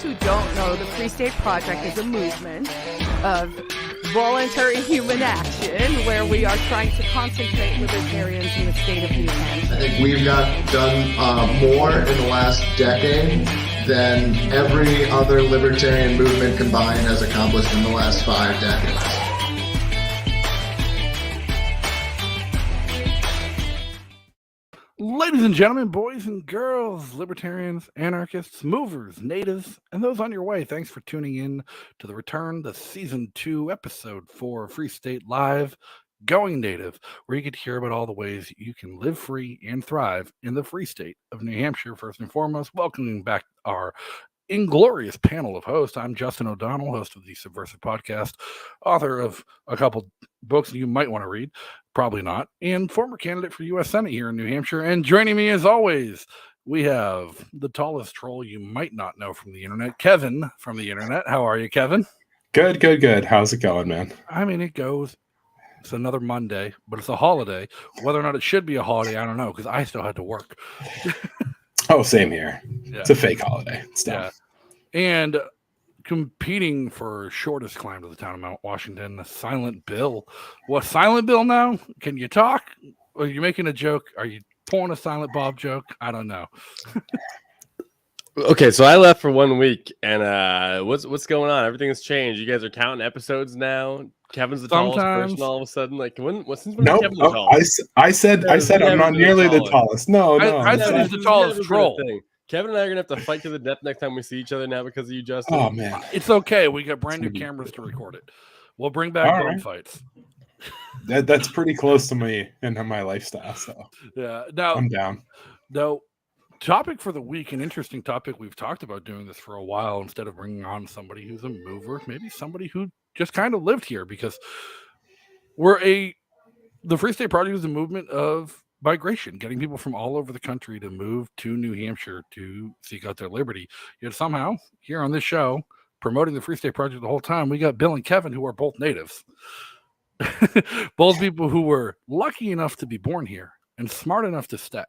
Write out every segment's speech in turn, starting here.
those who don't know, the Free State Project is a movement of voluntary human action where we are trying to concentrate libertarians in the state of New Hampshire. I think we've done more in the last decade than every other libertarian movement combined has accomplished in the last 5 decades. Ladies and gentlemen, boys and girls, libertarians, anarchists, movers, natives, and those on your way, thanks for tuning in to the return to Season 2, Episode 4, Free State Live, Going Native, where you get to hear about all the ways you can live free and thrive in the free state of New Hampshire. First and foremost, welcoming back our inglorious panel of hosts. I'm Justin O'Donnell, host of the Subversive Podcast, author of a couple books you might want to read, probably not, and former candidate for U.S. Senate here in New Hampshire. And joining me, as always, we have the tallest troll you might not know from the internet, Kevin from the internet. How are you, Kevin? Good. How's it going, man? I mean, it goes. It's another Monday, but it's a holiday. Whether or not it should be a holiday, I don't know, because I still had to work. Oh, same here. Yeah. It's a fake holiday. It's dumb. Yeah. And competing for shortest climb to the town of Mount Washington, the Silent Bill. What, Silent Bill now? Can you talk? Are you making a joke? Are you pulling a Silent Bob joke? I don't know. Okay, so I left for 1 week, and what's going on? Everything has changed. You guys are counting episodes now. Kevin's the tallest person all of a sudden. Like since when Kevin the tallest? I said I'm not nearly the tallest. No. I said he's the tallest troll. Kevin and I are gonna have to fight to the death next time we see each other now because of you, Justin. Oh man, it's okay. We got brand new cameras to record it. We'll bring back bone fights. That's pretty close to me and my lifestyle. So yeah, now I'm down. No. Topic for the week, an interesting topic. We've talked about doing this for a while instead of bringing on somebody who's a mover, maybe somebody who just kind of lived here, because the Free State Project is a movement of migration, getting people from all over the country to move to New Hampshire to seek out their liberty. Yet somehow, here on this show, promoting the Free State Project the whole time, we got Bill and Kevin, who are both natives. Both people who were lucky enough to be born here and smart enough to stay.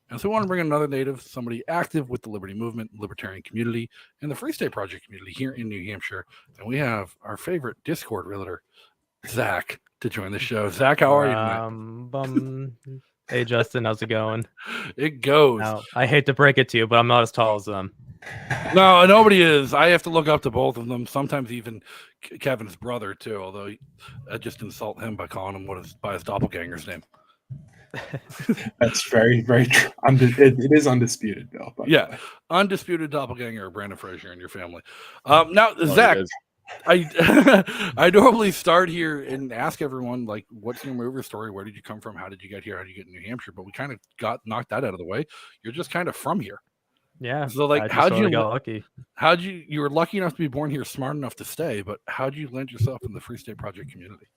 And so we want to bring another native, somebody active with the liberty movement, libertarian community, and the Free State Project community here in New Hampshire. And we have our favorite Discord realtor, Zach, to join the show. Zach, how are you tonight? Hey, Justin, how's it going? It goes. Now, I hate to break it to you, but I'm not as tall as them. No, nobody is. I have to look up to both of them, sometimes even Kevin's brother, too, although I just insult him by calling him by his doppelganger's name. That's very, very true. It is undisputed, Bill. Yeah, undisputed doppelganger, Brandon Frazier, and your family. Now, Zach, I normally start here and ask everyone, like, what's your mover story? Where did you come from? How did you get here? How did you get in New Hampshire? But we kind of knocked that out of the way. You're just kind of from here. Yeah. So, like, lucky? You were lucky enough to be born here, smart enough to stay, but how'd you land yourself in the Free State Project community?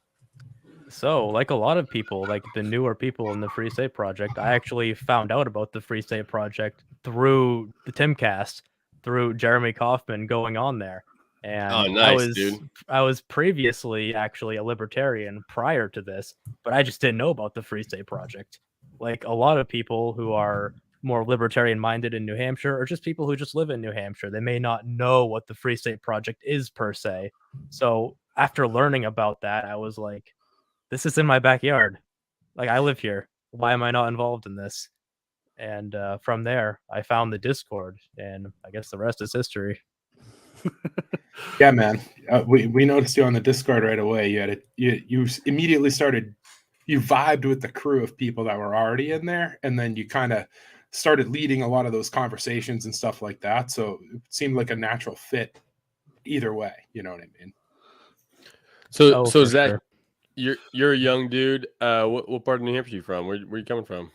So, like a lot of people, like the newer people in the Free State Project, I actually found out about the Free State Project through the Timcast, through Jeremy Kaufman going on there. And I was previously actually a libertarian prior to this, but I just didn't know about the Free State Project. Like a lot of people who are more libertarian minded in New Hampshire, or just people who just live in New Hampshire, they may not know what the Free State Project is per se. So after learning about that, I was like, this is in my backyard. Like, I live here. Why am I not involved in this? And from there, I found the Discord, and I guess the rest is history. Yeah, man. We noticed you on the Discord right away. You immediately you vibed with the crew of people that were already in there, and then you kind of started leading a lot of those conversations and stuff like that. So it seemed like a natural fit either way. You know what I mean? So Zach. Sure. You're a young dude. What part of New Hampshire are you from? Where you coming from?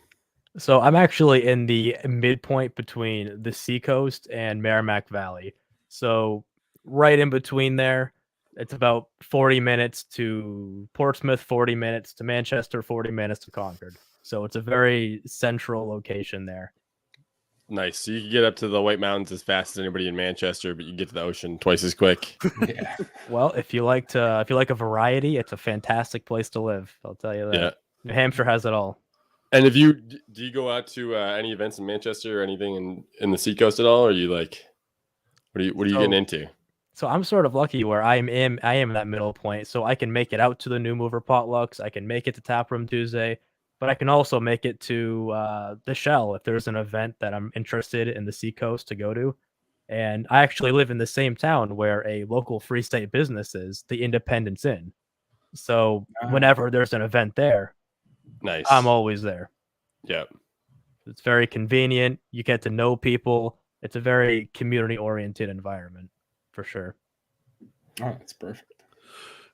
So I'm actually in the midpoint between the Seacoast and Merrimack Valley. So right in between there, it's about 40 minutes to Portsmouth, 40 minutes to Manchester, 40 minutes to Concord. So it's a very central location there. Nice. So you can get up to the White Mountains as fast as anybody in Manchester, but you get to the ocean twice as quick. Yeah. Well, if you like a variety, it's a fantastic place to live. I'll tell you that. Yeah. New Hampshire has it all. And do you go out to any events in Manchester or anything in the Seacoast at all? Or are you like What are you getting into? So I'm sort of lucky where I am that middle point. So I can make it out to the new mover potlucks. I can make it to Taproom Tuesday, but I can also make it to the Shell if there's an event that I'm interested in the Seacoast to go to. And I actually live in the same town where a local Free State business is, the Independence Inn. So whenever there's an event there, nice, I'm always there. Yeah. It's very convenient. You get to know people. It's a very community-oriented environment, for sure. Oh, that's perfect.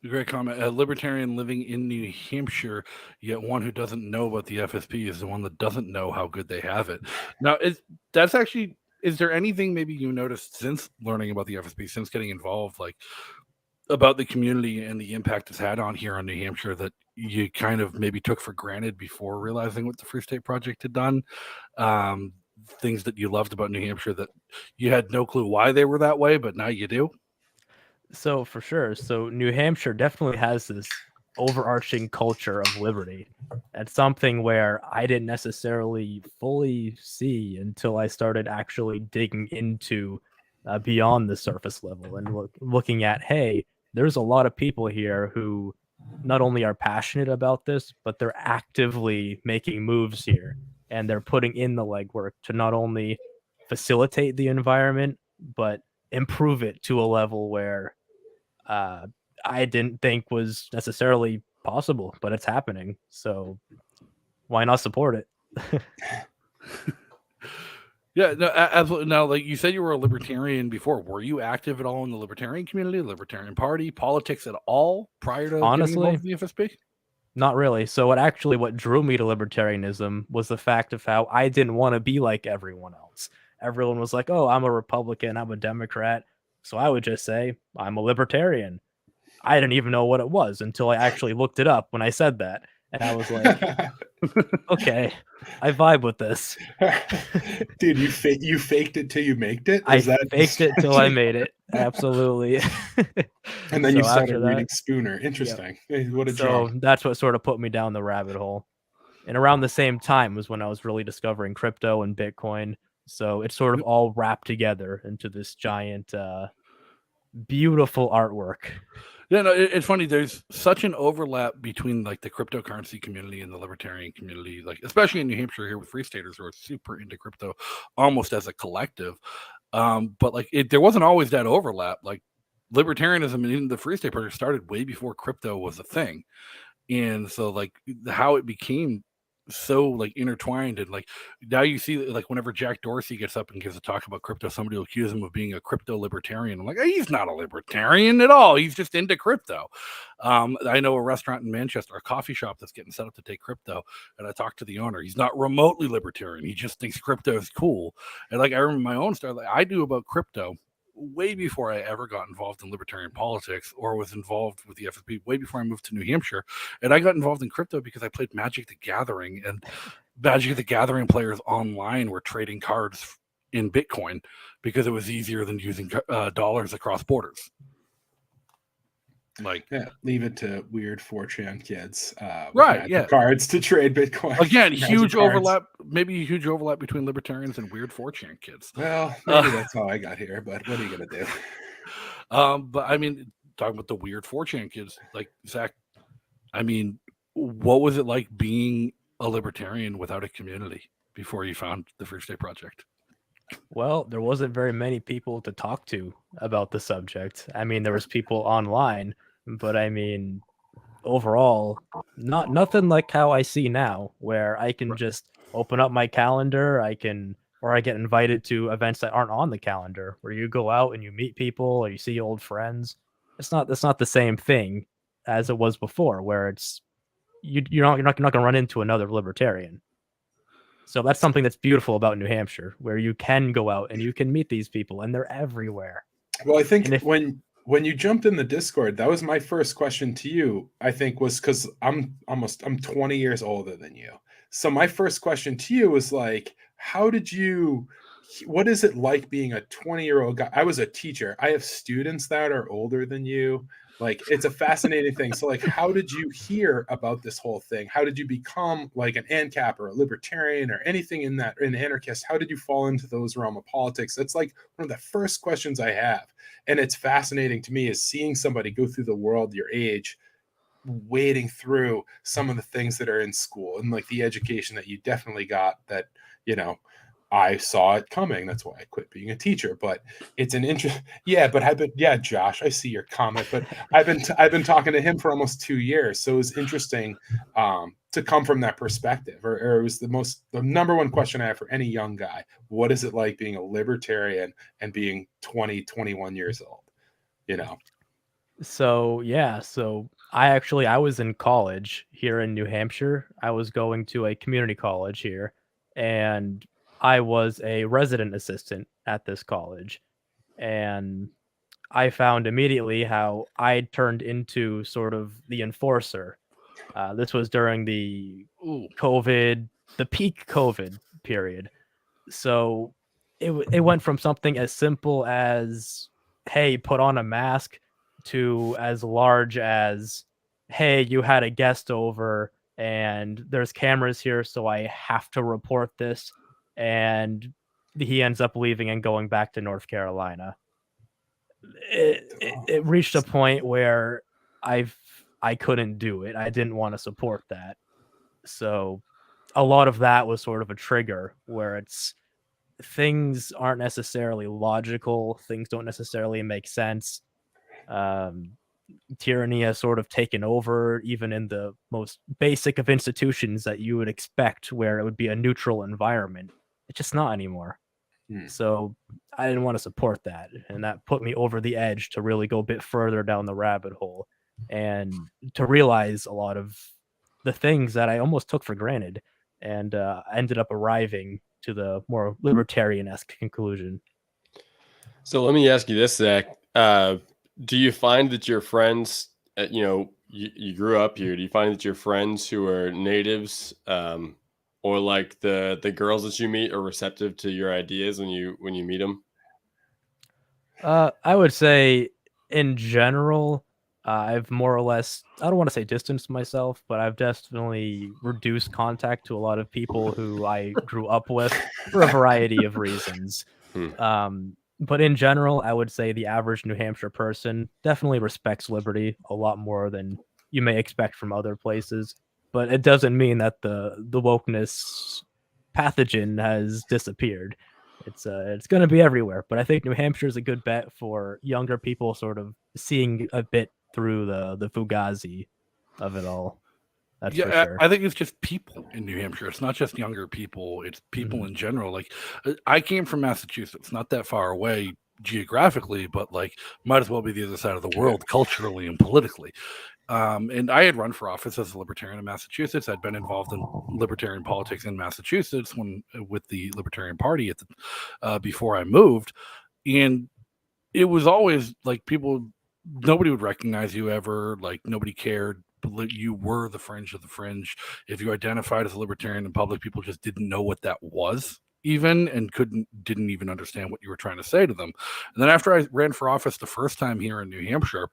Great comment. A libertarian living in New Hampshire, yet one who doesn't know about the FSP is the one that doesn't know how good they have it. Now, is there anything maybe you noticed since learning about the FSP, since getting involved, like about the community and the impact it's had on here on New Hampshire that you kind of maybe took for granted before realizing what the Free State Project had done? Things that you loved about New Hampshire that you had no clue why they were that way, but now you do? So for sure. So New Hampshire definitely has this overarching culture of liberty. That's something where I didn't necessarily fully see until I started actually digging into beyond the surface level and looking at, hey, there's a lot of people here who not only are passionate about this, but they're actively making moves here. And they're putting in the legwork to not only facilitate the environment, but improve it to a level where I didn't think was necessarily possible, but it's happening. So why not support it? Yeah, no, absolutely. Now, like you said, you were a libertarian before. Were you active at all in the libertarian community, the Libertarian Party, politics at all prior to Honestly, getting involved in the FSP? Not really. So what drew me to libertarianism was the fact of how I didn't want to be like everyone else. Everyone was like, "Oh, I'm a Republican, I'm a Democrat." So I would just say, "I'm a libertarian." I didn't even know what it was until I actually looked it up when I said that. And I was like, okay, I vibe with this. Dude, you faked it till you made it? Faked it till I made it. Absolutely. And then you started reading Spooner. Interesting. Yep. What a draw. So that's what sort of put me down the rabbit hole. And around the same time was when I was really discovering crypto and Bitcoin. So it sort of all wrapped together into this giant, beautiful artwork. Yeah, no, it's funny. There's such an overlap between like the cryptocurrency community and the libertarian community, like especially in New Hampshire here with Free Staters who are super into crypto, almost as a collective. But like there wasn't always that overlap. Like libertarianism in the Free State Project started way before crypto was a thing, and so like how it became so like intertwined, and like now you see like whenever Jack Dorsey gets up and gives a talk about crypto, somebody will accuse him of being a crypto libertarian. I'm like, hey, he's not a libertarian at all, he's just into crypto. I know a restaurant in Manchester, a coffee shop that's getting set up to take crypto, and I talked to the owner. He's not remotely libertarian, he just thinks crypto is cool. And like I remember my own story, like I knew about crypto way before I ever got involved in libertarian politics or was involved with the FSP, way before I moved to New Hampshire. And I got involved in crypto because I played Magic the Gathering, and Magic the Gathering players online were trading cards in Bitcoin because it was easier than using dollars across borders. Like, yeah, leave it to weird 4chan kids, right? Yeah, cards to trade Bitcoin. Again, huge overlap. Maybe a huge overlap between libertarians and weird 4chan kids. Well, maybe that's how I got here. But what are you gonna do? But I mean, talking about the weird 4chan kids, like Zach. I mean, what was it like being a libertarian without a community before you found the Free State Project? Well, there wasn't very many people to talk to about the subject. I mean, there was people online, but I mean, overall, nothing like how I see now, where I can just open up my calendar, I get invited to events that aren't on the calendar, where you go out and you meet people or you see old friends. It's not the same thing as it was before, where it's you're not going to run into another libertarian. So that's something that's beautiful about New Hampshire, where you can go out and you can meet these people, and they're everywhere. Well, I think when you jumped in the Discord, that was my first question to you, I think, was because I'm 20 years older than you. So my first question to you was like, what is it like being a 20-year-old guy? I was a teacher. I have students that are older than you. Like, it's a fascinating thing. So, like, how did you hear about this whole thing? How did you become like an ANCAP or a libertarian or anything in anarchist? How did you fall into those realm of politics? That's like one of the first questions I have. And it's fascinating to me is seeing somebody go through the world your age, wading through some of the things that are in school and like the education that you definitely got that, you know, I saw it coming. That's why I quit being a teacher. But it's an interest. Yeah, but Josh, I see your comment. But I've been talking to him for almost 2 years, so it was interesting to come from that perspective. Or it was the number one question I have for any young guy: what is it like being a libertarian and being 20, 21 years old? You know. So I was in college here in New Hampshire. I was going to a community college here, and I was a resident assistant at this college. And I found immediately how I turned into sort of the enforcer. This was during the peak COVID period. So it went from something as simple as, hey, put on a mask, to as large as, hey, you had a guest over and there's cameras here, so I have to report this. And he ends up leaving and going back to North Carolina. It reached a point where I couldn't do it. I didn't want to support that. So a lot of that was sort of a trigger where it's, things aren't necessarily logical. Things don't necessarily make sense. Tyranny has sort of taken over, even in the most basic of institutions that you would expect, where it would be a neutral environment. It's just not anymore. So I didn't want to support that, and that put me over the edge to really go a bit further down the rabbit hole and to realize a lot of the things that I almost took for granted, and ended up arriving to the more libertarian-esque conclusion. So let me ask you this, Zach. Do you find that your friends, you grew up here, do you find that your friends who are natives, or like the girls that you meet, are receptive to your ideas when you meet them? I would say in general, I've more or less, I don't want to say distanced myself, but I've definitely reduced contact to a lot of people who I grew up with for a variety of reasons. But in general, I would say the average New Hampshire person definitely respects liberty a lot more than you may expect from other places. But it doesn't mean that the wokeness pathogen has disappeared. It's going to be everywhere. But I think New Hampshire is a good bet for younger people, sort of seeing a bit through the fugazi of it all. That's for sure. I think it's just people in New Hampshire. It's not just younger people. It's people in general. Like, I came from Massachusetts, not that far away geographically, but like might as well be the other side of the world culturally and politically. And I had run for office as a libertarian in Massachusetts. I'd been involved in libertarian politics in Massachusetts with the Libertarian Party before I moved. And it was always like nobody would recognize you ever. Like, nobody cared. You were the fringe of the fringe. If you identified as a libertarian in public, people just didn't know what that was even, and didn't even understand what you were trying to say to them. And then after I ran for office the first time here in New Hampshire,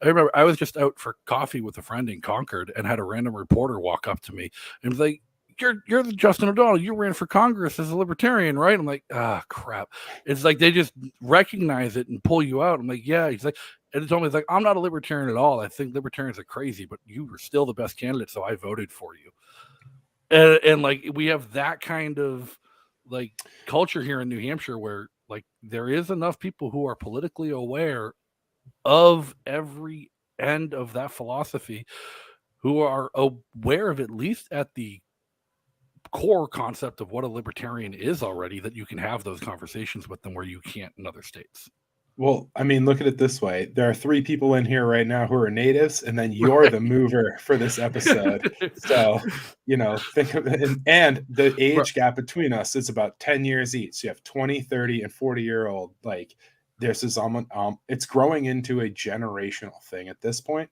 I remember I was just out for coffee with a friend in Concord and had a random reporter walk up to me and was like, you're the Justin O'Donnell. You ran for Congress as a libertarian, right? I'm like, crap. It's like they just recognize it and pull you out. I'm like, yeah. He's like, and it's almost like, I'm not a libertarian at all. I think libertarians are crazy, but you were still the best candidate, so I voted for you. And like, we have that kind of like culture here in New Hampshire where like there is enough people who are politically aware of every end of that philosophy, who are aware of, at least at the core concept of what a libertarian is already, that you can have those conversations with them where you can't in other states. Well, I mean, look at it this way. There are 3 people in here right now who are natives, and then you're the mover for this episode. So, think of it. And the age gap between us is about 10 years each. So you have 20, 30, and 40-year-old. Like, this is it's growing into a generational thing at this point.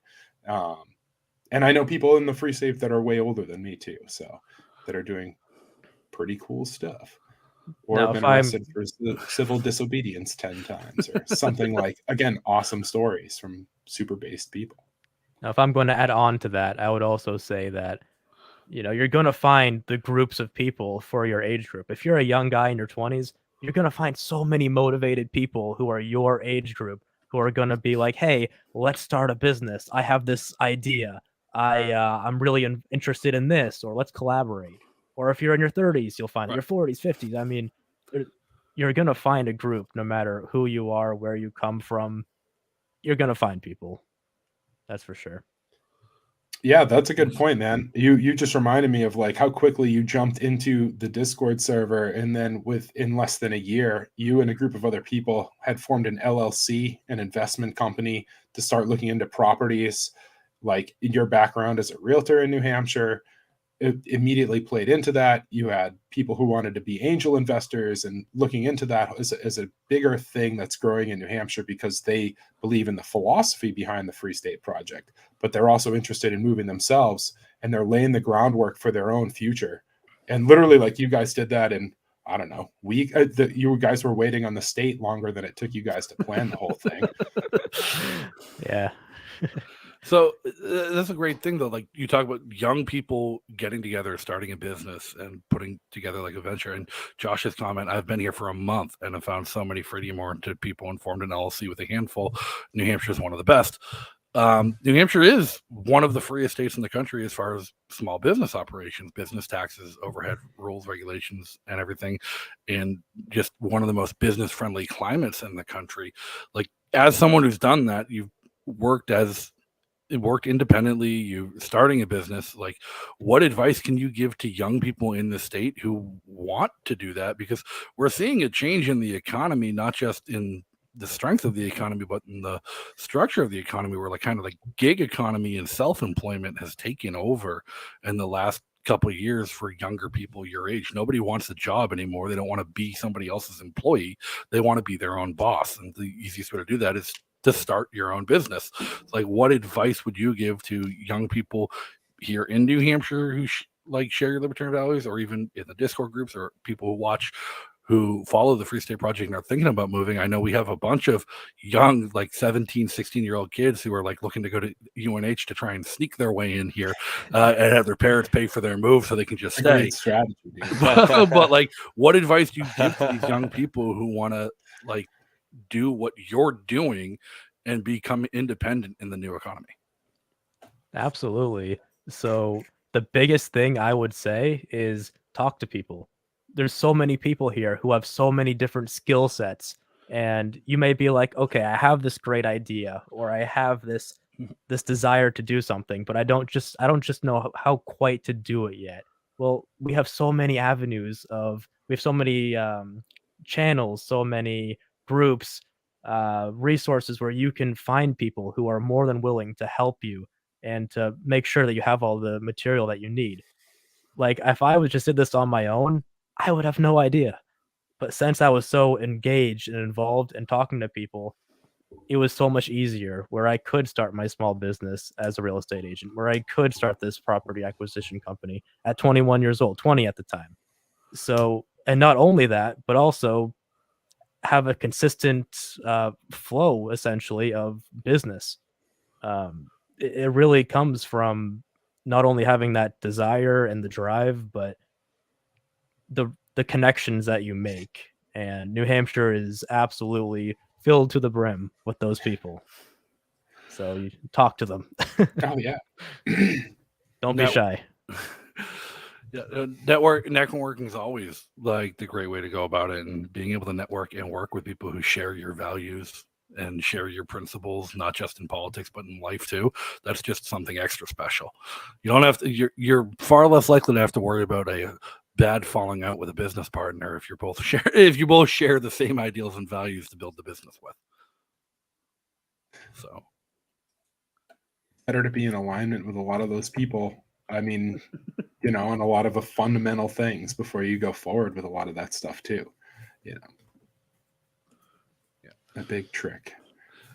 And I know people in the Free State that are way older than me too, so that are doing pretty cool stuff. Or have been arrested for civil disobedience 10 times or something. Like, again, awesome stories from super based people. Now, if I'm going to add on to that, I would also say that, you're going to find the groups of people for your age group. If you're a young guy in your 20s, you're going to find so many motivated people who are your age group who are going to be like, hey, let's start a business. I have this idea. I'm really interested in this, or let's collaborate. Or if you're in your 30s, you'll find that your 40s, 50s. I mean, you're going to find a group no matter who you are, where you come from. You're going to find people. That's for sure. Yeah, that's a good point, man. You just reminded me of like how quickly you jumped into the Discord server, and then within less than a year, you and a group of other people had formed an LLC, an investment company, to start looking into properties. Like your background as a realtor in New Hampshire, it immediately played into that. You had people who wanted to be angel investors, and looking into that as a bigger thing that's growing in New Hampshire because they believe in the philosophy behind the Free State Project, but they're also interested in moving themselves, and they're laying the groundwork for their own future. And literally, like, you guys did that in, I don't know, week. You guys were waiting on the state longer than it took you guys to plan the whole thing. Yeah. So that's a great thing, though. Like, you talk about young people getting together, starting a business, and putting together like a venture. And Josh's comment: I've been here for a month and have found so many freedom-oriented people and formed an LLC with a handful. New Hampshire is one of the best. New Hampshire is one of the freest states in the country as far as small business operations, business taxes, overhead rules, regulations, and everything, and just one of the most business-friendly climates in the country. Like, as someone who's done that, you've worked independently, you starting a business, like, what advice can you give to young people in the state who want to do that? Because we're seeing a change in the economy, not just in the strength of the economy, but in the structure of the economy, where like kind of like gig economy and self-employment has taken over in the last couple of years for younger people your age. Nobody wants a job anymore. They don't want to be somebody else's employee. They want to be their own boss. And the easiest way to do that is to start your own business. Like, what advice would you give to young people here in New Hampshire who share your libertarian values, or even in the Discord groups, or people who watch, who follow the Free State Project and are thinking about moving? I know we have a bunch of young, like 17, 16-year-old kids who are like looking to go to UNH to try and sneak their way in here and have their parents pay for their move so they can just stay. Great strategy, dude. But like, what advice do you give to these young people who want to like do what you're doing and become independent in the new economy? Absolutely. So the biggest thing I would say is talk to people. There's so many people here who have so many different skill sets, and you may be like, okay, I have this great idea, or I have this desire to do something, but I don't just know how quite to do it yet. Well, we have so many avenues we have so many channels, so many groups, resources where you can find people who are more than willing to help you and to make sure that you have all the material that you need. Like, if I was just did this on my own, I would have no idea. But since I was so engaged and involved and talking to people, it was so much easier, where I could start my small business as a real estate agent, where I could start this property acquisition company at 21 years old, 20 at the time. So, and not only that, but also have a consistent flow, essentially, of business. It really comes from not only having that desire and the drive, but the connections that you make. And New Hampshire is absolutely filled to the brim with those people. So you talk to them. Oh yeah. Don't be shy. Yeah, networking is always like the great way to go about it, and being able to network and work with people who share your values and share your principles, not just in politics but in life too. That's just something extra special. You don't have to. You're far less likely to have to worry about a bad falling out with a business partner if you both share the same ideals and values to build the business with. So better to be in alignment with a lot of those people. I mean, on a lot of the fundamental things before you go forward with a lot of that stuff too. Yeah, a big trick.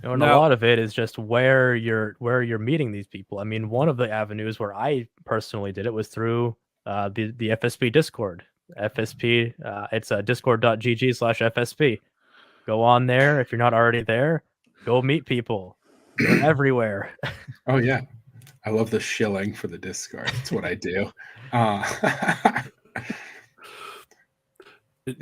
And a lot of it is just where you're meeting these people. I mean, one of the avenues where I personally did it was through the FSP Discord. FSP, it's discord.gg/FSP. Go on there. If you're not already there, go meet people. They're everywhere. Oh yeah, I love the shilling for the Discord. It's what I do.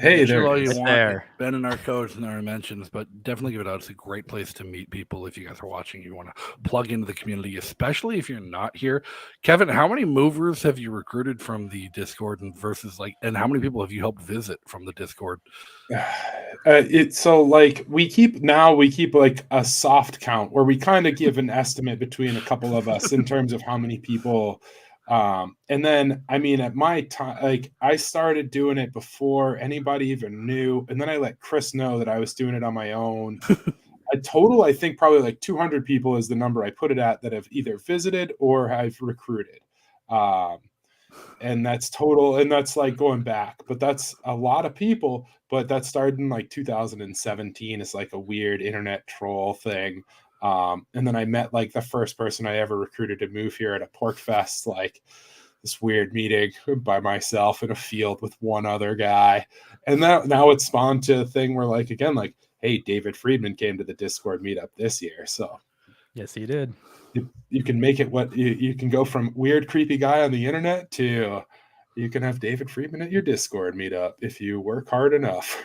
Hey Chill there, all you guys. want. There. Ben and our codes and our mentions, but definitely give it out. It's a great place to meet people if you guys are watching. You want to plug into the community, especially if you're not here. Kevin, how many movers have you recruited from the Discord and versus and how many people have you helped visit from the Discord? It's so like we keep like a soft count where we kind of give an estimate between a couple of us in terms of how many people. And then I mean, at my time, like I started doing it before anybody even knew, and then I let Chris know that I was doing it on my own. A total, I think probably like 200 people is the number I put it at that have either visited or I've recruited. And that's total, and that's like going back, but that's a lot of people. But that started in like 2017. It's like a weird internet troll thing. And then I met like the first person I ever recruited to move here at a pork fest, like this weird meeting by myself in a field with one other guy. And now it's spawned to a thing where like, again, like, hey, David Friedman came to the Discord meetup this year. So Yes, he did. you can make it what you can go from weird, creepy guy on the internet to you can have David Friedman at your Discord meetup if you work hard enough.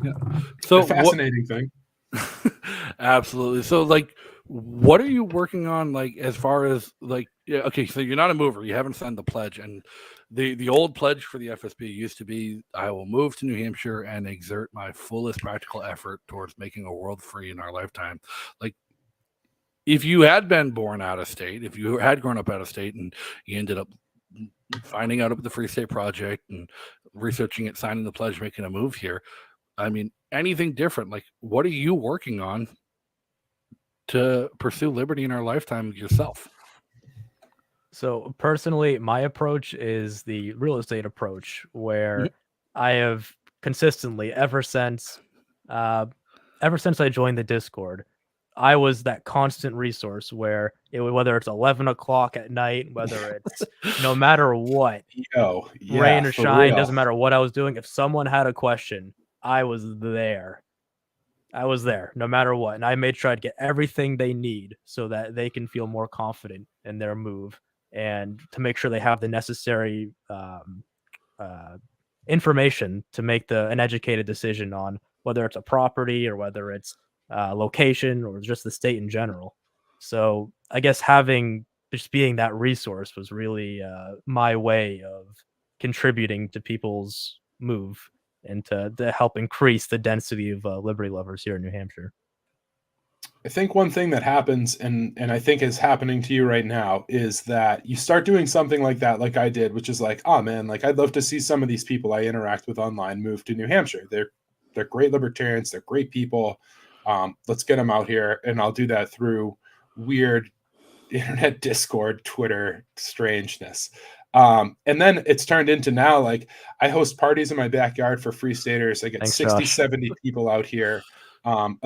Yeah. So a fascinating thing. Absolutely. So like, what are you working on? Like, as far as like, yeah, okay. So you're not a mover. You haven't signed the pledge, and the old pledge for the FSB used to be, I will move to New Hampshire and exert my fullest practical effort towards making a world free in our lifetime. Like, if you had been born out of state, if you had grown up out of state and you ended up finding out about the Free State Project and researching it, signing the pledge, making a move here, I mean, anything different? Like, what are you working on to pursue liberty in our lifetime yourself? So personally, my approach is the real estate approach, where I have consistently ever since I joined the Discord, I was that constant resource where whether it's 11 o'clock at night, whether it's no matter what, rain or shine, doesn't matter what I was doing. If someone had a question, I was there. No matter what. And I made sure I'd get everything they need so that they can feel more confident in their move and to make sure they have the necessary information to make an educated decision on whether it's a property or whether it's location or just the state in general. So I guess being that resource was really my way of contributing to people's move and to help increase the density of liberty lovers here in New Hampshire. I think one thing that happens, and I think is happening to you right now, is that you start doing something like that, like I did, which is like, oh man, like I'd love to see some of these people I interact with online move to New Hampshire. They're great libertarians. They're great people. Let's get them out here, and I'll do that through weird internet Discord, Twitter strangeness. And then it's turned into now, like I host parties in my backyard for Free Staters. I get 60, 70 people out here.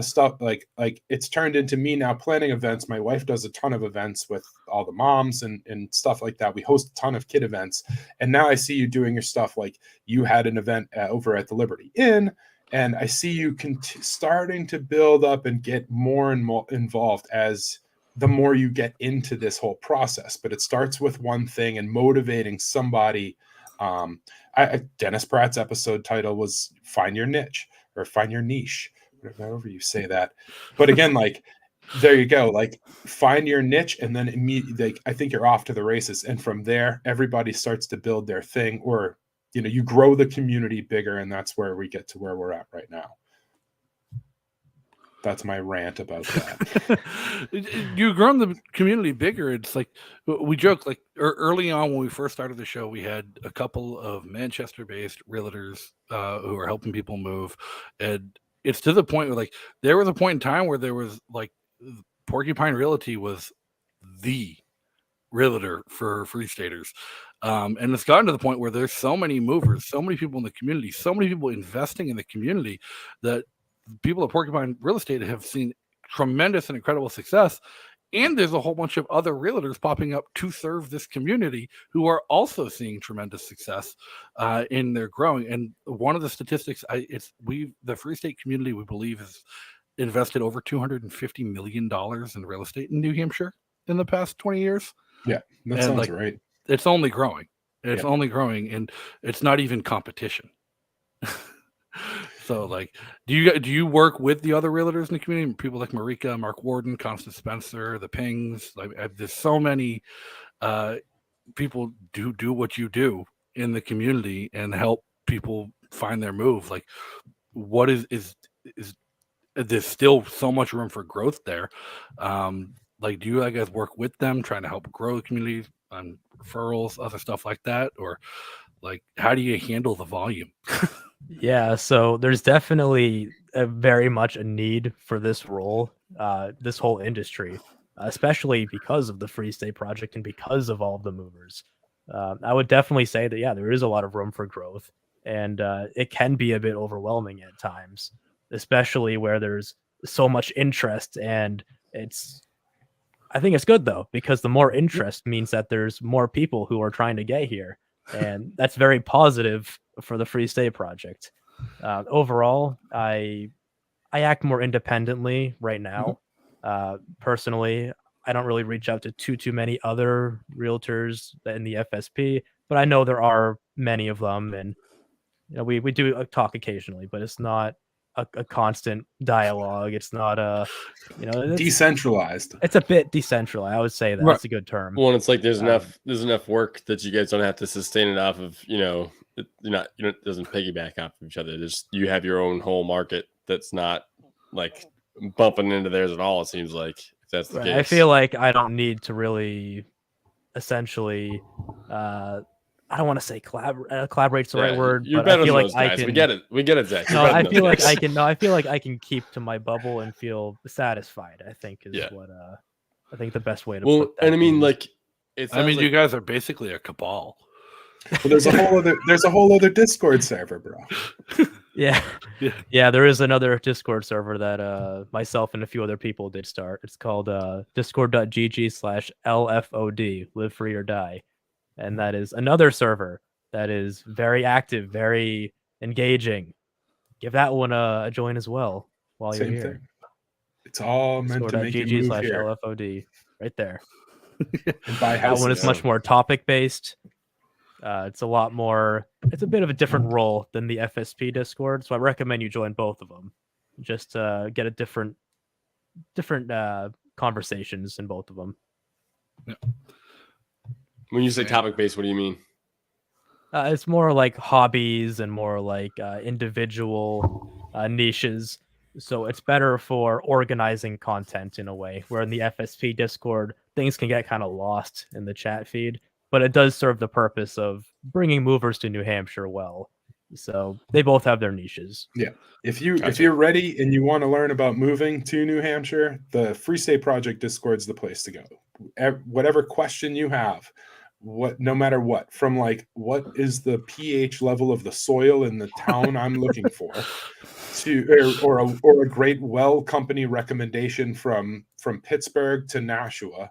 Stuff like it's turned into me now planning events. My wife does a ton of events with all the moms and stuff like that. We host a ton of kid events. And now I see you doing your stuff. Like you had an event over at the Liberty Inn, and I see you starting to build up and get more and more involved as the more you get into this whole process. But it starts with one thing and motivating somebody. Dennis Pratt's episode title was Find Your Niche or Find Your Niche, however you say that. But again, like, there you go. Like, find your niche, and then immediately, like, I think you're off to the races. And from there, everybody starts to build their thing, or, you grow the community bigger. And that's where we get to where we're at right now. That's my rant about that. You've grown the community bigger. It's like we joke, like early on when we first started the show, we had a couple of Manchester-based realtors who are helping people move, and it's to the point where, like, there was a point in time where there was like Porcupine Realty was the realtor for Free Staters. And it's gotten to the point where there's so many movers, so many people in the community, so many people investing in the community that people at Porcupine Real Estate have seen tremendous and incredible success. And there's a whole bunch of other realtors popping up to serve this community who are also seeing tremendous success in their growing. And one of the statistics, the Free State community, we believe, is invested over $250 million in real estate in New Hampshire in the past 20 years. Yeah, that And, sounds like, right. It's only growing. It's Yeah. only growing, and it's not even competition. So, like, do you work with the other realtors in the community? People like Marika, Mark Warden, Constance Spencer, the Pings. Like, there's so many people do what you do in the community and help people find their move. Like, what is there's still so much room for growth there. Like, do you guys work with them trying to help grow the community on referrals, other stuff like that, or like how do you handle the volume? Yeah, so there's definitely very much a need for this role, this whole industry, especially because of the Free State Project and because of all of the movers. I would definitely say that, yeah, there is a lot of room for growth, and it can be a bit overwhelming at times, especially where there's so much interest. And I think it's good though, because the more interest means that there's more people who are trying to get here. And that's very positive for the Free State Project. Overall, I act more independently right now. Personally, I don't really reach out to too many other realtors in the FSP, but I know there are many of them, and we do talk occasionally, but it's not a constant dialogue. It's not Decentralized. it's a bit decentralized. I would say that. Right. That's a good term. Well, it's like there's enough work that you guys don't have to sustain it off of. It doesn't piggyback off of each other. You have your own whole market that's not like bumping into theirs at all. It seems like, if that's the case. I feel like I don't need to really, essentially, I don't want to say collaborate's the right word, You're but better I feel than like those I guys. can. We get it, Zach. No, I feel like I can. No, I feel like I can keep to my bubble and feel satisfied. I think is what I think the best way to put that. And I mean, is. like, You guys are basically a cabal. Well, there's a whole other Discord server, bro. Yeah. There is another Discord server that myself and a few other people did start. It's called discord.gg/LFOD, live free or die, and that is another server that is very active, very engaging. Give that one a join as well while you're here. Thing. It's all meant to make you move here. Discord.gg/LFOD, right there. And buy that one is much more topic based. It's a lot more. It's a bit of a different role than the FSP Discord, so I recommend you join both of them. Just get a different conversations in both of them. Yeah. When you say topic based, what do you mean? It's more like hobbies and more like individual niches. So it's better for organizing content in a way, where in the FSP Discord, things can get kind of lost in the chat feed, but it does serve the purpose of bringing movers to New Hampshire well. So they both have their niches. Yeah. If you're ready and you want to learn about moving to New Hampshire, the Free State Project Discord's the place to go. Whatever question you have, no matter what, from like what is the pH level of the soil in the town I'm looking for, to or a great well company recommendation from Pittsburgh to Nashua,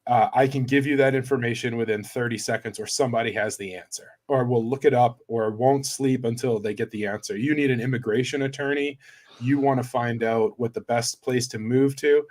I can give you that information within 30 seconds, or somebody has the answer, or will look it up, or won't sleep until they get the answer. You need an immigration attorney. You want to find out what the best place to move to.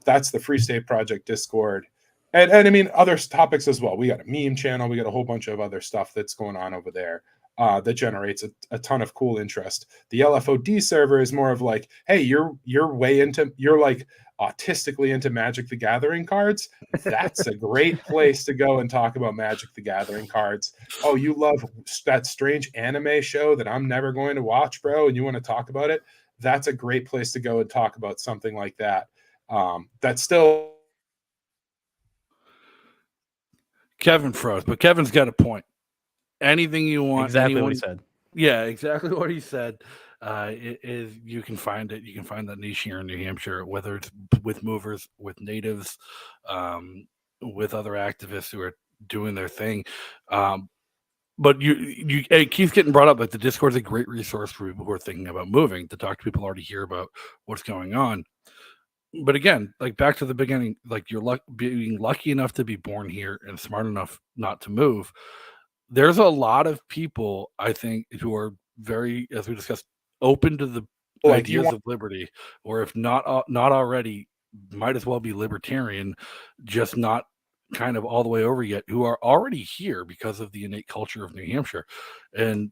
That's the Free State Project Discord. And I mean, other topics as well. We got a meme channel. We got a whole bunch of other stuff that's going on over there that generates a ton of cool interest. The LFOD server is more of like, hey, you're like autistically into Magic the Gathering cards. That's a great place to go and talk about Magic the Gathering cards. Oh, you love that strange anime show that I'm never going to watch, bro, and you want to talk about it? That's a great place to go and talk about something like that. That's still... Kevin froze, but Kevin's got a point. Anything you want. Exactly what he said. Yeah, exactly what he said. You can find it. You can find that niche here in New Hampshire, whether it's with movers, with natives, with other activists who are doing their thing. But Keith's getting brought up. Like, the Discord is a great resource for people who are thinking about moving, to talk to people already hear about what's going on. But again, like, back to the beginning, like, you're being lucky enough to be born here and smart enough not to move. There's a lot of people, I think, who are very, as we discussed, open to the Like, you ideas want, of liberty, or if not already, might as well be libertarian, just not kind of all the way over yet, who are already here because of the innate culture of New Hampshire. And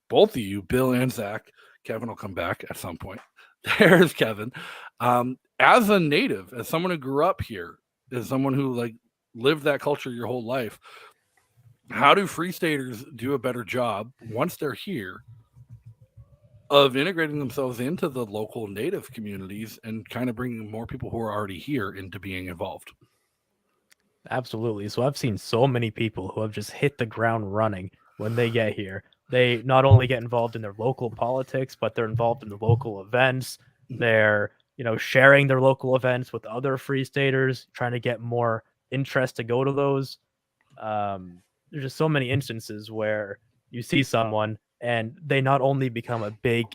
both of you, Bill and Zach, Kevin will come back at some point. There's Kevin. As a native, as someone who grew up here, as someone who like lived that culture your whole life, how do Free Staters do a better job once they're here of integrating themselves into the local native communities and kind of bringing more people who are already here into being involved? Absolutely. So I've seen so many people who have just hit the ground running when they get here. They not only get involved in their local politics, but they're involved in the local events. They're, sharing their local events with other Free Staters, trying to get more interest to go to those. There's just so many instances where you see someone and they not only become a big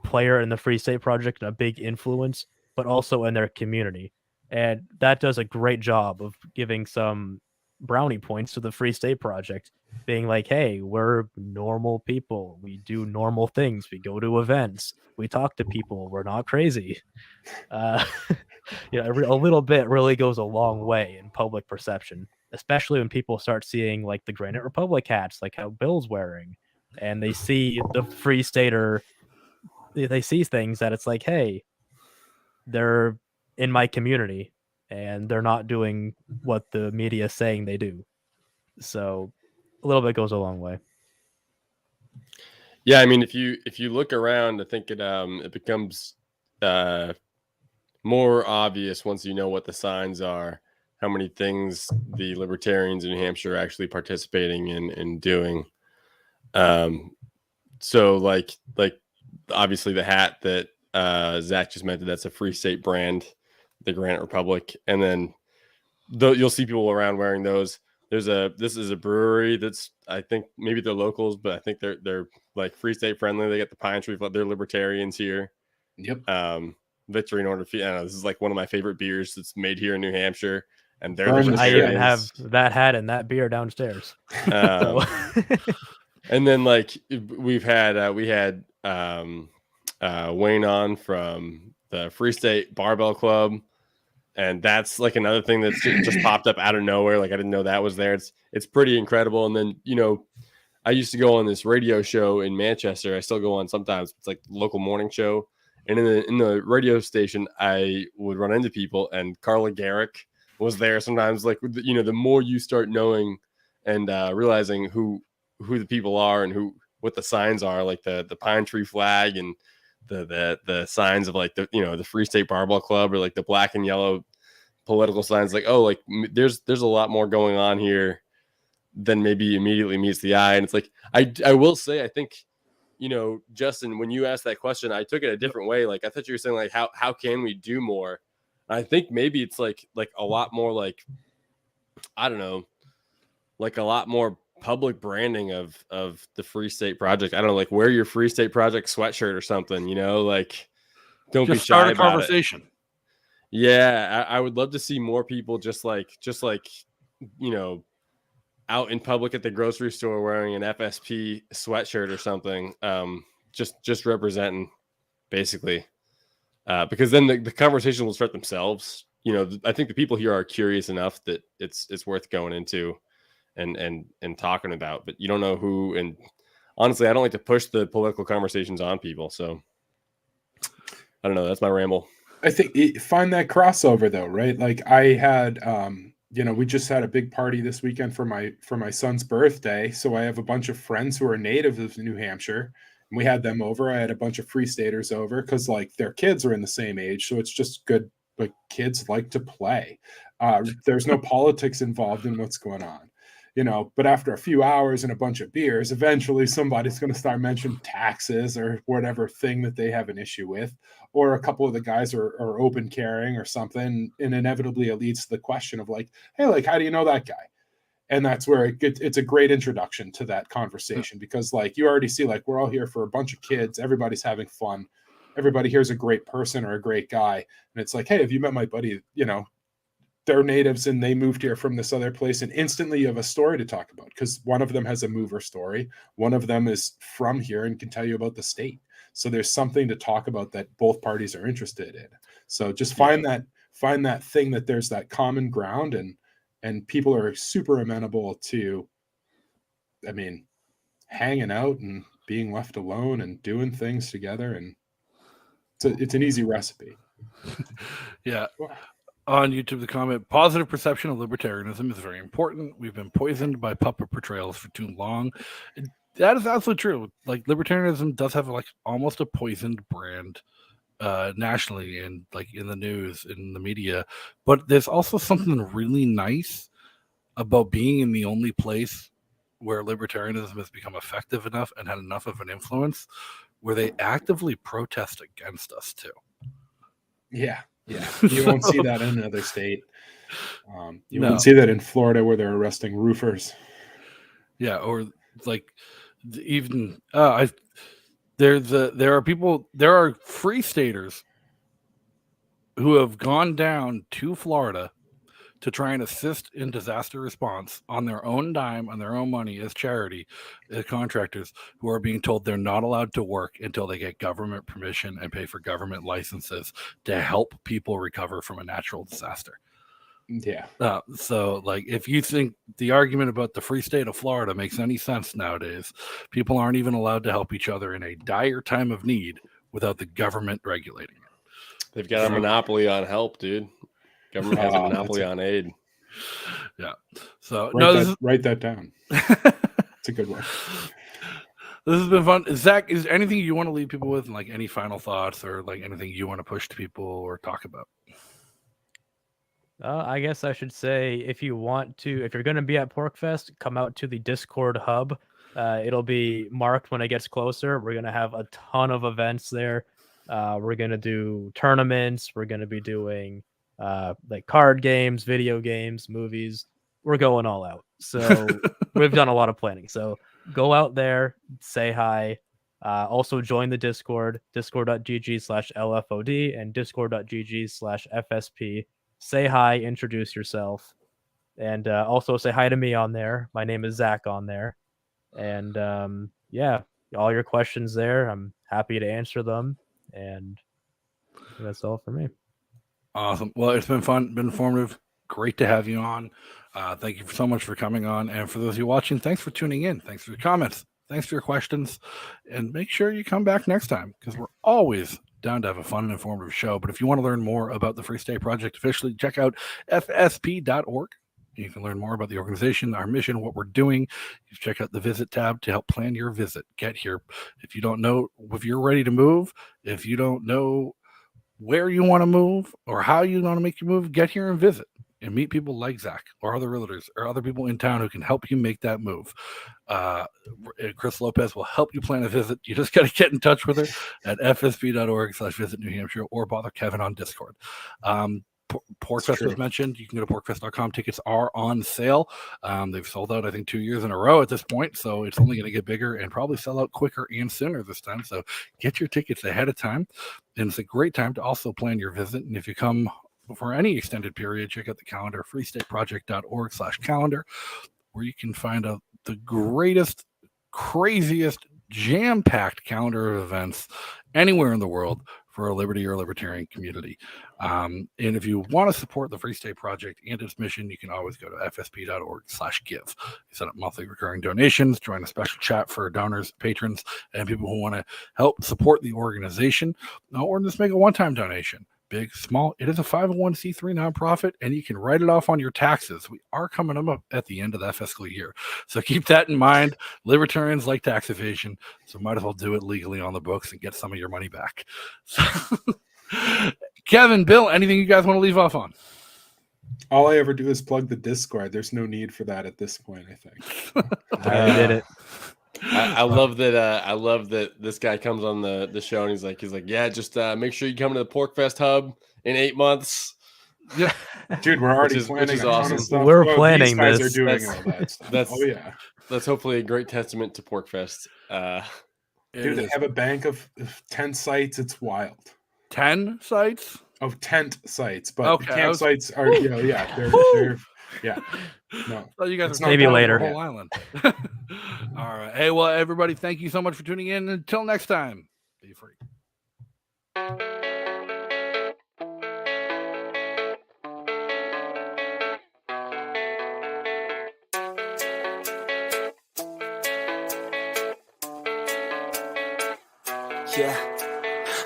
player in the Free State Project and a big influence, but also in their community. And that does a great job of giving some brownie points to the Free State Project, being like, hey, we're normal people. We do normal things. We go to events. We talk to people. We're not crazy. Uh, a little bit really goes a long way in public perception, especially when people start seeing like the Granite Republic hats, like how Bill's wearing, and they see the Free Stater. They see things that it's like, hey, they're in my community and they're not doing what the media is saying they do. So a little bit goes a long way. Yeah, I mean, if you look around, I think it becomes more obvious once you know what the signs are, how many things the libertarians in New Hampshire are actually participating in and doing. So like obviously the hat that Zach just mentioned, that's a Free State brand, the Granite Republic, and then you'll see people around wearing those. This is a brewery that's, I think maybe they're locals, but I think they're like Free State friendly. They get the pine tree, they're libertarians here. yep. Victory in order to, I don't know, this is like one of my favorite beers that's made here in New Hampshire, and they're Burn the I even have libertarians. that hat and that beer downstairs. So And then like we had Wayne on from the Free State Barbell Club, and that's like another thing that's just popped up out of nowhere. Like I didn't know that was there. It's pretty incredible. And then I used to go on this radio show in Manchester. I still go on sometimes. It's like local morning show, and in the radio station, I would run into people, and Carla Garrick was there sometimes. Like the more you start knowing and realizing who the people are and what the signs are, like the pine tree flag and the signs of like the Free State Barbell Club, or like the black and yellow political signs, like, oh, like there's a lot more going on here than maybe immediately meets the eye. And it's like I will say, I think Justin, when you asked that question, I took it a different way. Like I thought you were saying like how can we do more? I think maybe it's like a lot more, like, I don't know, like a lot more public branding of the Free State Project. I don't know, like wear your Free State Project sweatshirt or something, like don't Just be shy start a about conversation. it. Yeah, I would love to see more people just like out in public at the grocery store wearing an FSP sweatshirt or something, just representing basically, because then the conversation will start themselves. I think the people here are curious enough that it's worth going into and talking about, but you don't know who. And honestly, I don't like to push the political conversations on people, so I don't know. That's my ramble. I think find that crossover though, right? Like I had, we just had a big party this weekend for my son's birthday. So I have a bunch of friends who are natives of New Hampshire, and we had them over. I had a bunch of Free Staters over because like their kids are in the same age, so it's just good. But kids like to play. There's no politics involved in what's going on. But after a few hours and a bunch of beers, eventually somebody's going to start mentioning taxes or whatever thing that they have an issue with, or a couple of the guys are open carrying or something, and inevitably it leads to the question of like, hey, like, how do you know that guy? And that's where it's a great introduction to that conversation, because like you already see, like, we're all here for a bunch of kids, everybody's having fun, everybody here's a great person or a great guy, and it's like, hey, have you met my buddy? They're natives and they moved here from this other place, and instantly you have a story to talk about because one of them has a mover story. One of them is from here and can tell you about the state. So there's something to talk about that both parties are interested in. So just find that thing that there's that common ground, and people are super amenable to, I mean, hanging out and being left alone and doing things together, and it's an easy recipe. Yeah. On YouTube, the comment, positive perception of libertarianism is very important. We've been poisoned by puppet portrayals for too long. That is absolutely true. Like, libertarianism does have like almost a poisoned brand nationally and like in the news, in the media. But there's also something really nice about being in the only place where libertarianism has become effective enough and had enough of an influence where they actively protest against us too. Yeah. You won't see that in another state. You won't see that in Florida where they're arresting roofers. Yeah, or like even there are free staters who have gone down to Florida to try and assist in disaster response on their own dime, on their own money, as charity, as contractors, who are being told they're not allowed to work until they get government permission and pay for government licenses to help people recover from a natural disaster. Yeah. So, like, if you think the argument about the free state of Florida makes any sense nowadays, people aren't even allowed to help each other in a dire time of need without the government regulating it. They've got a monopoly on help, dude. Government has a monopoly on aid. Yeah. So write that down. It's a good one. This has been fun. Zach, is there anything you want to leave people with, and like any final thoughts, or like anything you want to push to people or talk about? I guess I should say, if you're going to be at PorkFest, come out to the Discord hub. It'll be marked when it gets closer. We're going to have a ton of events there. We're going to do tournaments. We're going to be doing like card games, video games, movies. We're going all out. So we've done a lot of planning. So go out there, say hi. Also join the Discord, discord.gg/LFOD and discord.gg/FSP. Say hi, introduce yourself, and also say hi to me on there. My name is Zach on there. And yeah, all your questions there. I'm happy to answer them. And that's all for me. Awesome. Well, it's been fun, been informative. Great to have you on. Thank you so much for coming on. And for those of you watching, thanks for tuning in. Thanks for your comments. Thanks for your questions. And make sure you come back next time, because we're always down to have a fun and informative show. But if you want to learn more about the Free State Project officially, check out fsp.org. You can learn more about the organization, our mission, what we're doing. You check out the visit tab to help plan your visit. Get here. If you don't know if you're ready to move, if you don't know where you want to move or how you want to make your move, get here and visit and meet people like Zach or other realtors or other people in town who can help you make that move. Chris Lopez will help you plan a visit. You just got to get in touch with her at fsp.org/visit New Hampshire, or bother Kevin on Discord. PorkFest was mentioned. You can go to porkfest.com. Tickets are on sale. They've sold out, I think, 2 years in a row at this point, so it's only going to get bigger and probably sell out quicker and sooner this time. So get your tickets ahead of time, and it's a great time to also plan your visit. And if you come for any extended period, check out the calendar, freestateproject.org/calendar, where you can find out the greatest, craziest, jam-packed calendar of events anywhere in the world for a liberty or libertarian community. And if you want to support the Free State Project and its mission, you can always go to fsp.org/give. You set up monthly recurring donations, join a special chat for donors, patrons, and people who want to help support the organization, or just make a one-time donation. Big, small, it is a 501c3 nonprofit, and you can write it off on your taxes. We are coming up at the end of that fiscal year, so keep that in mind. Libertarians like tax evasion, so might as well do it legally on the books and get some of your money back. So, Kevin, Bill, anything you guys want to leave off on? All I ever do is plug the Discord. There's no need for that at this point, I think. I did it. I love that. I love that this guy comes on the show and he's like, yeah, just make sure you come to the PorkFest hub in 8 months. Yeah, dude, we're already which is planning. awesome. We're planning these guys this. are doing all that stuff. That's hopefully a great testament to PorkFest. Dude, they have a bank of 10 sites. It's wild. 10 sites? Of tent sites, but Okay, the campsites are, they're yeah. No, Oh, you guys are maybe later. The whole island. All right. Hey, well, everybody, thank you so much for tuning in. Until next time, be free. Yeah,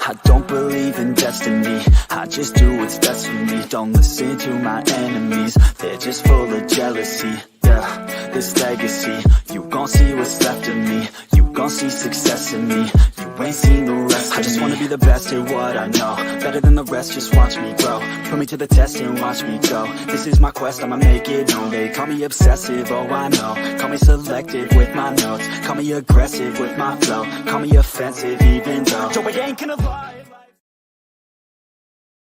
I don't believe in destiny, I just do what's best for me. Don't listen to my enemies, they're just full of jealousy. Yeah, this legacy, you gon' see what's left of me. You gon' see success in me, you ain't seen the rest of me. I just wanna be the best at what I know, better than the rest, just watch me grow. Put me to the test and watch me go. This is my quest, I'ma make it known. They call me obsessive, oh I know. Call me selective with my notes, call me aggressive with my flow. Call me offensive even though Joe, I ain't gonna lie.